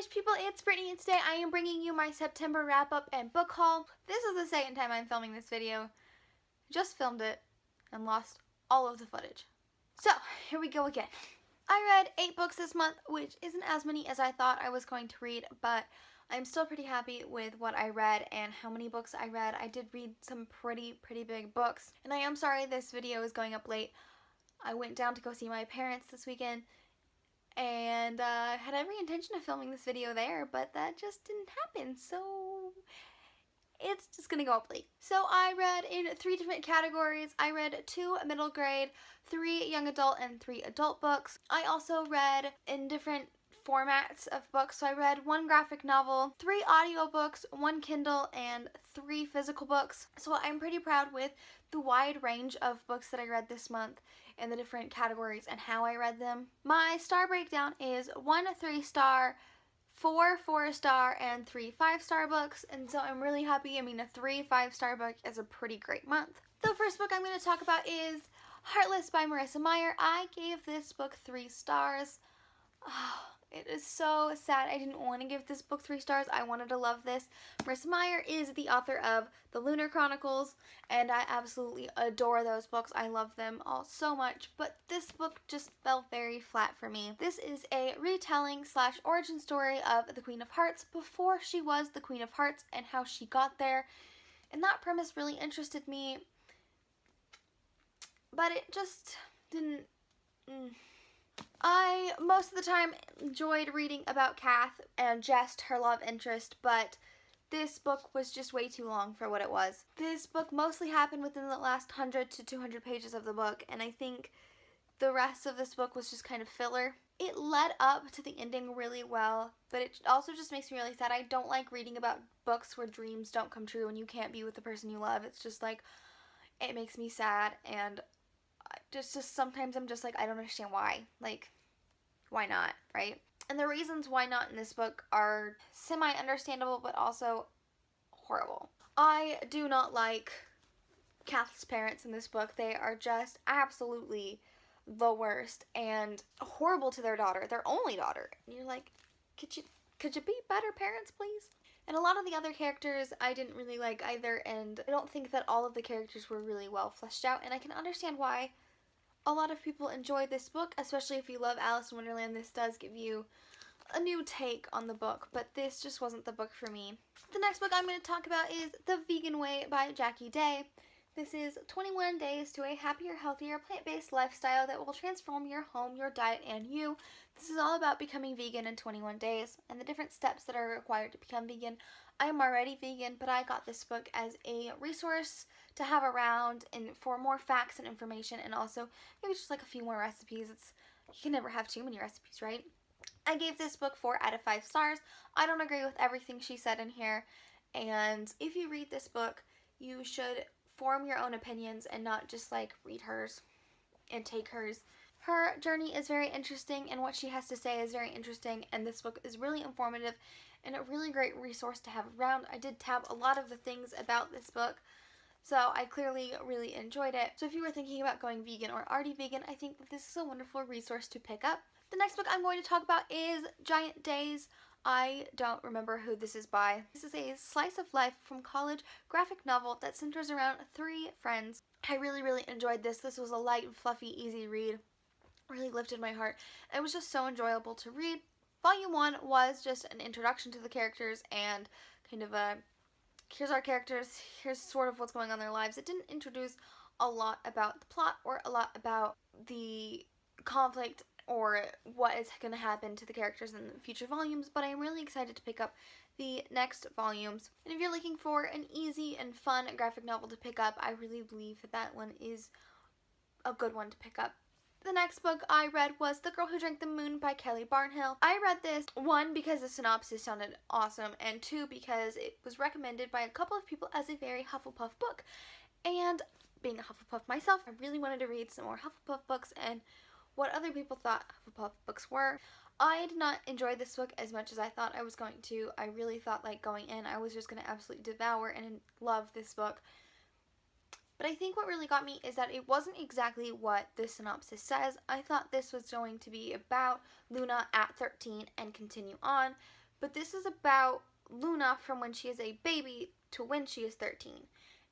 Fish people, it's Brittany, and today I am bringing you my September wrap-up and book haul. This is the second time I'm filming this video. Just filmed it and lost all of the footage. So, here we go again. I read 8 books this month, which isn't as many as I thought I was going to read, but I'm still pretty happy with what I read and how many books I read. I did read some pretty big books, and I am sorry this video is going up late. I went down to go see my parents this weekend, and had every intention of filming this video there, but that just didn't happen, so it's just gonna go up late. So I read in 3 different categories. I read 2 middle grade, 3 young adult, and 3 adult books. I also read in different formats of books. So I read 1 graphic novel, 3 audiobooks, 1 Kindle, and 3 physical books. So I'm pretty proud with the wide range of books that I read this month and the different categories and how I read them. My star breakdown is 1 3-star, 4 4-star, and 3 5-star books, and so I'm really happy. I mean, a 3 5-star book is a pretty great month. The first book I'm going to talk about is Heartless by Marissa Meyer. I gave this book 3 stars. Oh, it is so sad. I didn't want to give this book 3 stars. I wanted to love this. Marissa Meyer is the author of The Lunar Chronicles, and I absolutely adore those books. I love them all so much, but this book just fell very flat for me. This is a retelling / origin story of the Queen of Hearts before she was the Queen of Hearts and how she got there, and that premise really interested me, but it just didn't... I, most of the time, enjoyed reading about Kath and Jest, her love interest, but this book was just way too long for what it was. This book mostly happened within the last 100 to 200 pages of the book, and I think the rest of this book was just kind of filler. It led up to the ending really well, but it also just makes me really sad. I don't like reading about books where dreams don't come true and you can't be with the person you love. It's just like, it makes me sad, and just sometimes I'm just like, I don't understand why. Like, why not, right? And the reasons why not in this book are semi-understandable, but also horrible. I do not like Kath's parents in this book. They are just absolutely the worst and horrible to their daughter, their only daughter. And you're like, could you be better parents, please? And a lot of the other characters I didn't really like either, and I don't think that all of the characters were really well fleshed out, and I can understand why a lot of people enjoy this book, especially if you love Alice in Wonderland. This does give you a new take on the book, but this just wasn't the book for me. The next book I'm going to talk about is The Vegan Way by Jackie Day. This is 21 days to a happier, healthier, plant-based lifestyle that will transform your home, your diet, and you. This is all about becoming vegan in 21 days and the different steps that are required to become vegan. I am already vegan, but I got this book as a resource to have around and for more facts and information, and also maybe just like a few more recipes. You can never have too many recipes, right? I gave this book 4 out of 5 stars. I don't agree with everything she said in here, and if you read this book, you should form your own opinions and not just like read hers and take hers. Her journey is very interesting, and what she has to say is very interesting, and this book is really informative and a really great resource to have around. I did tab a lot of the things about this book, so I clearly really enjoyed it. So if you were thinking about going vegan or already vegan, I think that this is a wonderful resource to pick up. The next book I'm going to talk about is Giant Days. I don't remember who this is by. This is a slice of life from college graphic novel that centers around 3 friends. I really enjoyed this. This was a light, fluffy, easy read. Really lifted my heart. It was just so enjoyable to read. Volume 1 was just an introduction to the characters and kind of a, here's our characters, here's sort of what's going on in their lives. It didn't introduce a lot about the plot or a lot about the conflict or what is going to happen to the characters in the future volumes, but I'm really excited to pick up the next volumes. And if you're looking for an easy and fun graphic novel to pick up, I really believe that that one is a good one to pick up. The next book I read was The Girl Who Drank the Moon by Kelly Barnhill. I read this, 1, because the synopsis sounded awesome, and 2, because it was recommended by a couple of people as a very Hufflepuff book. And being a Hufflepuff myself, I really wanted to read some more Hufflepuff books and what other people thought Hufflepuff books were. I did not enjoy this book as much as I thought I was going to. I really thought, like, going in, I was just going to absolutely devour and love this book. But I think what really got me is that it wasn't exactly what the synopsis says. I thought this was going to be about Luna at 13 and continue on, But this is about Luna from when she is a baby to when she is 13.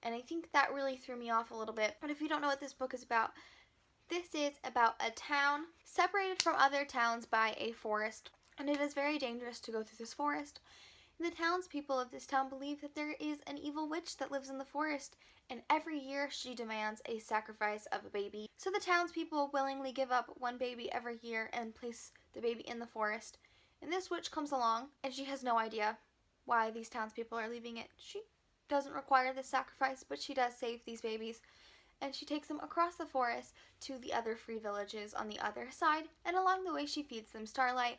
And I think that really threw me off a little bit. But if you don't know what this book is about, this is about a town separated from other towns by a forest. And it is very dangerous to go through this forest. The townspeople of this town believe that there is an evil witch that lives in the forest, and every year she demands a sacrifice of a baby. So the townspeople willingly give up one baby every year and place the baby in the forest. And this witch comes along, and she has no idea why these townspeople are leaving it. She doesn't require this sacrifice, but she does save these babies. And she takes them across the forest to the other free villages on the other side, and along the way she feeds them starlight,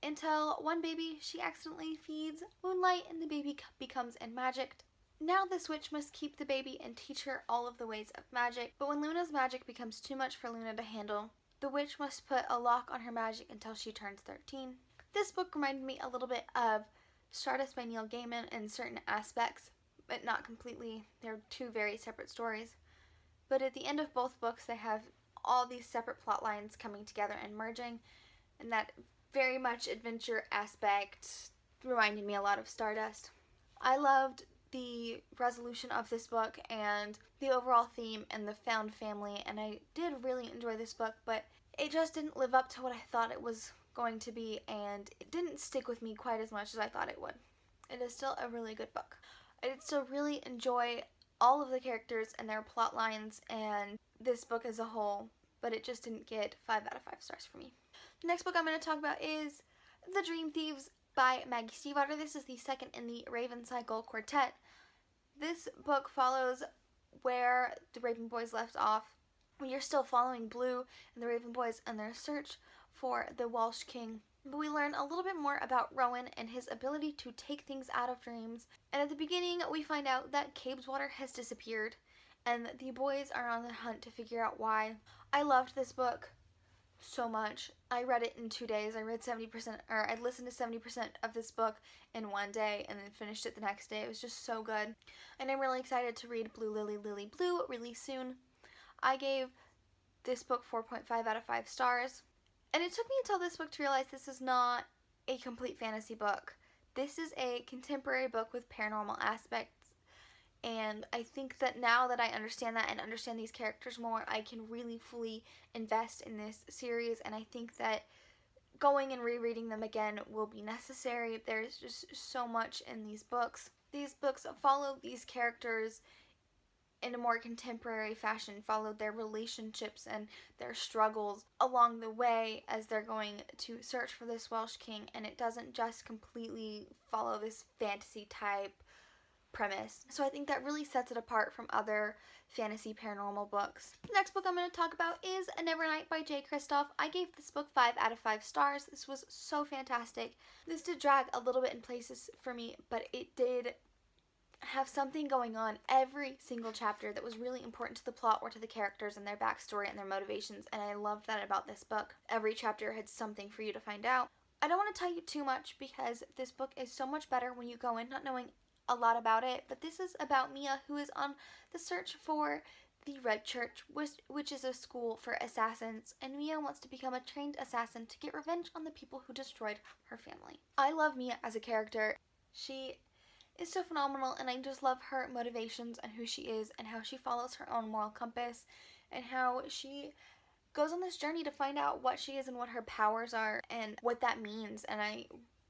until one baby she accidentally feeds moonlight and the baby becomes enmagicked. Now this witch must keep the baby and teach her all of the ways of magic, but when Luna's magic becomes too much for Luna to handle, the witch must put a lock on her magic until she turns 13. This book reminded me a little bit of Stardust by Neil Gaiman in certain aspects, but not completely. They're two very separate stories. But at the end of both books, they have all these separate plot lines coming together and merging, and that very much adventure aspect reminded me a lot of Stardust. I loved the resolution of this book and the overall theme and the found family, and I did really enjoy this book, but it just didn't live up to what I thought it was going to be, and it didn't stick with me quite as much as I thought it would. It is still a really good book. I did still really enjoy all of the characters and their plot lines and this book as a whole, but it just didn't get 5 out of 5 stars for me. The next book I'm going to talk about is The Dream Thieves by Maggie Stiefvater. This is the second in the Raven Cycle Quartet. This book follows where the Raven Boys left off. We are still following Blue and the Raven Boys and their search for the Welsh King. But we learn a little bit more about Rowan and his ability to take things out of dreams. And at the beginning, we find out that Cabeswater has disappeared, and the boys are on the hunt to figure out why. I loved this book so much. I read it in 2 days. I read 70%, or I listened to 70% of this book in one day and then finished it the next day. It was just so good. And I'm really excited to read Blue Lily Lily Blue really soon. I gave this book 4.5 out of 5 stars. And it took me until this book to realize this is not a complete fantasy book. This is a contemporary book with paranormal aspects. And I think that now that I understand that and understand these characters more, I can really fully invest in this series. And I think that going and rereading them again will be necessary. There's just so much in these books. These books follow these characters in a more contemporary fashion, followed their relationships and their struggles along the way as they're going to search for this Welsh King, and it doesn't just completely follow this fantasy type premise. So I think that really sets it apart from other fantasy paranormal books. The next book I'm going to talk about is A Never Night by J. Kristoff. I gave this book 5 out of 5 stars. This was so fantastic. This did drag a little bit in places for me, but it did have something going on every single chapter that was really important to the plot or to the characters and their backstory and their motivations, and I loved that about this book. Every chapter had something for you to find out. I don't want to tell you too much because this book is so much better when you go in not knowing a lot about it, but this is about Mia, who is on the search for the Red Church, which is a school for assassins, and Mia wants to become a trained assassin to get revenge on the people who destroyed her family. I love Mia as a character. She is so phenomenal, and I just love her motivations and who she is and how she follows her own moral compass and how she goes on this journey to find out what she is and what her powers are and what that means. And I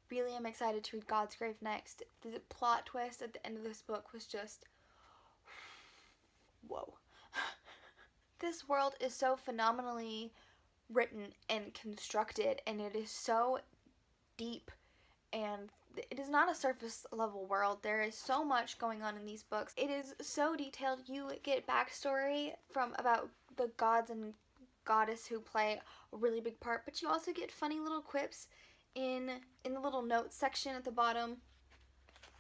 really am excited to read God's Grave next. The plot twist at the end of this book was just whoa. This world is so phenomenally written and constructed, and it is so deep, and it is not a surface level world. There is so much going on in these books. It is so detailed. You get backstory from about the gods and goddess who play a really big part, but you also get funny little quips in the little notes section at the bottom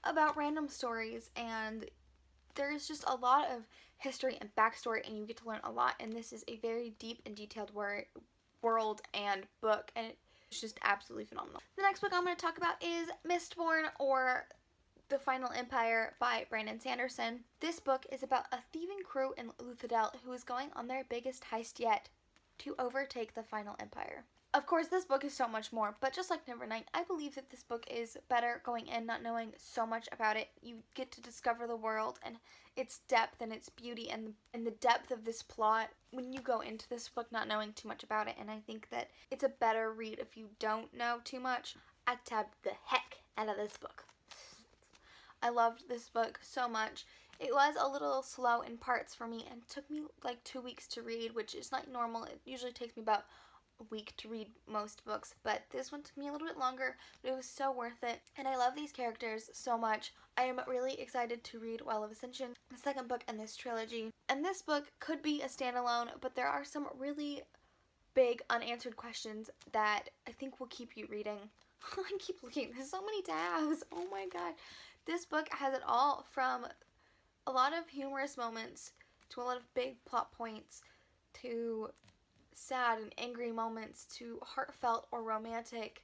about random stories, and there is just a lot of history and backstory, and you get to learn a lot, and this is a very deep and detailed world and book, and it's just absolutely phenomenal. The next book I'm going to talk about is Mistborn, or The Final Empire by Brandon Sanderson. This book is about a thieving crew in Luthadel who is going on their biggest heist yet to overtake the Final Empire. Of course, this book is so much more, but just like Nevernight, I believe that this book is better going in not knowing so much about it. You get to discover the world and its depth and its beauty and the depth of this plot when you go into this book not knowing too much about it, and I think that it's a better read if you don't know too much. I tabbed the heck out of this book. I loved this book so much. It was a little slow in parts for me and took me like 2 weeks to read, which is not normal. It usually takes me about a week to read most books, but this one took me a little bit longer, but it was so worth it, and I love these characters so much. I am really excited to read Well of Ascension, the second book in this trilogy, and this book could be a standalone, but there are some really big unanswered questions that I think will keep you reading. I keep looking, there's so many tabs, oh my god. This book has it all, from a lot of humorous moments to a lot of big plot points to sad and angry moments to heartfelt or romantic.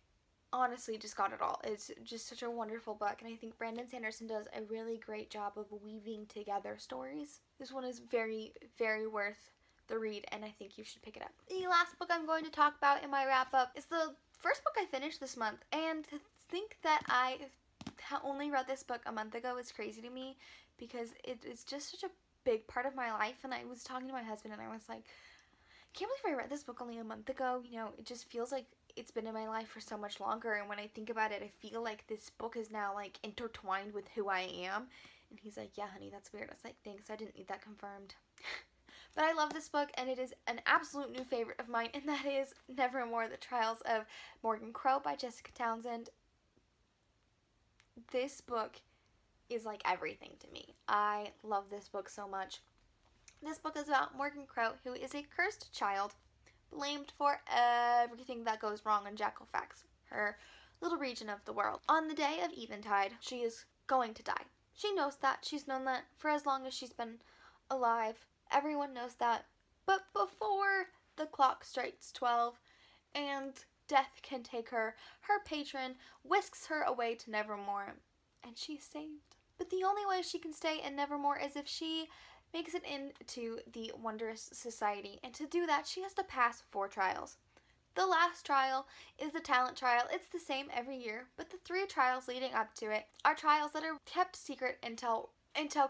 Honestly, just got it all. It's just such a wonderful book, and I think Brandon Sanderson does a really great job of weaving together stories. This one is very, very worth the read, and I think you should pick it up. The last book I'm going to talk about in my wrap-up is the first book I finished this month, and to think that I only read this book a month ago is crazy to me, because it is just such a big part of my life, and I was talking to my husband, and I was like, I can't believe I read this book only a month ago. You know, it just feels like it's been in my life for so much longer, and when I think about it, I feel like this book is now, like, intertwined with who I am. And he's like, yeah, honey, that's weird. I was like, thanks, I didn't need that confirmed. But I love this book, and it is an absolute new favorite of mine, and that is Nevermore, The Trials of Morgan Crow by Jessica Townsend. This book is like everything to me. I love this book so much. This book is about Morgan Crow, who is a cursed child, blamed for everything that goes wrong in Jackalfax, her little region of the world. On the day of Eventide, she is going to die. She knows that. She's known that for as long as she's been alive. Everyone knows that. But before the clock strikes 12 and death can take her, her patron whisks her away to Nevermore, and she's saved. But the only way she can stay in Nevermore is if she makes it into the Wondrous Society, and to do that she has to pass 4 trials. The last trial is the talent trial. It's the same every year, but the 3 trials leading up to it are trials that are kept secret until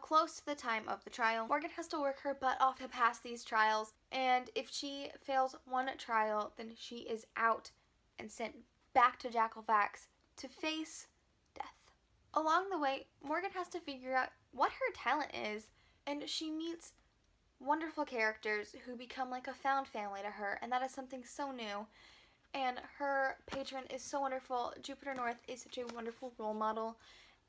close to the time of the trial. Morgan has to work her butt off to pass these trials, and if she fails one trial, then she is out and sent back to Jackalfax to face death. Along the way, Morgan has to figure out what her talent is, and she meets wonderful characters who become like a found family to her, and that is something so new. And her patron is so wonderful. Jupiter North is such a wonderful role model,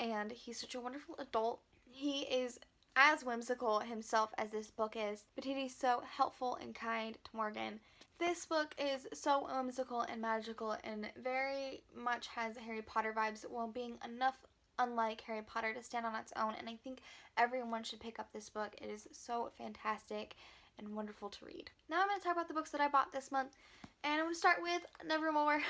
and he's such a wonderful adult. He is as whimsical himself as this book is, but he is so helpful and kind to Morgan. This book is so whimsical and magical and very much has Harry Potter vibes while being enough unlike Harry Potter to stand on its own, and I think everyone should pick up this book. It is so fantastic and wonderful to read. Now I'm going to talk about the books that I bought this month, and I'm going to start with Nevermore.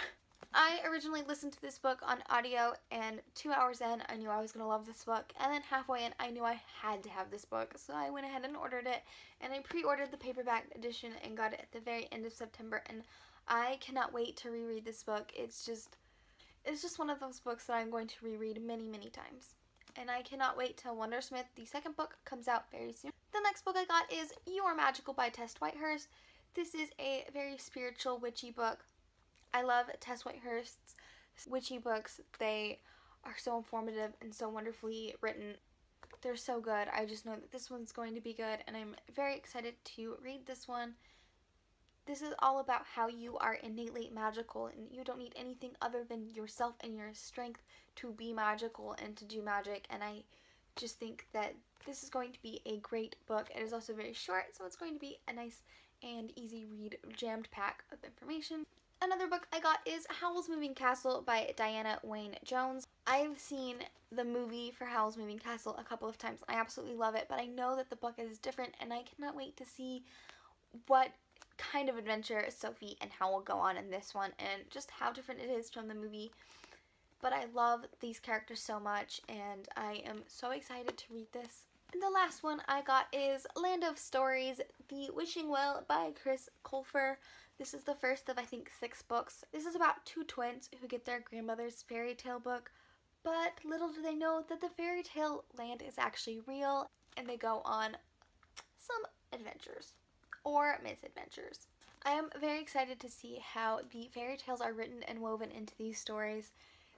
I originally listened to this book on audio, and 2 hours in, I knew I was going to love this book, and then halfway in, I knew I had to have this book, so I went ahead and ordered it, and I pre-ordered the paperback edition and got it at the very end of September, and I cannot wait to reread this book. It's just one of those books that I'm going to reread many, many times. And I cannot wait till Wondersmith, the second book, comes out very soon. The next book I got is You Are Magical by Tess Whitehurst. This is a very spiritual, witchy book. I love Tess Whitehurst's witchy books. They are so informative and so wonderfully written. They're so good. I just know that this one's going to be good, and I'm very excited to read this one. This is all about how you are innately magical, and you don't need anything other than yourself and your strength to be magical and to do magic, and I just think that this is going to be a great book. It is also very short, so it's going to be a nice and easy read, jammed pack of information. Another book I got is Howls Moving Castle by Diana Wayne Jones. I've seen the movie for Howls Moving Castle a couple of times. I absolutely love it, but I know that the book is different, and I cannot wait to see what kind of adventure Sophie and Howl will go on in this one, and just how different it is from the movie. But I love these characters so much, and I am so excited to read this. And the last one I got is Lando of Stories, The Wishing Well by Chris Colfer. This is the first of, I think, 6 books. This is about 2 twins who get their grandmother's fairy tale book, but little do they know that the fairy tale land is actually real, and they go on some adventures or misadventures. I am very excited to see how the fairy tales are written and woven into these stories.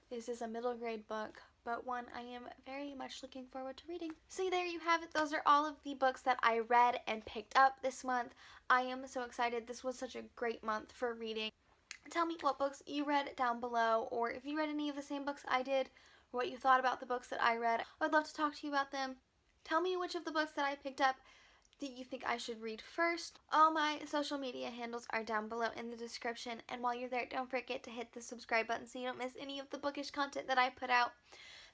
This is a middle grade book, but one I am very much looking forward to reading. So there you have it. Those are all of the books that I read and picked up this month. I am so excited. This was such a great month for reading. Tell me what books you read down below, or if you read any of the same books I did, or what you thought about the books that I read. I would love to talk to you about them. Tell me which of the books that I picked up that you think I should read first. All my social media handles are down below in the description, and while you're there, don't forget to hit the subscribe button so you don't miss any of the bookish content that I put out.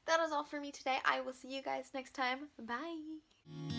That is all for me today. I will see you guys next time. Bye!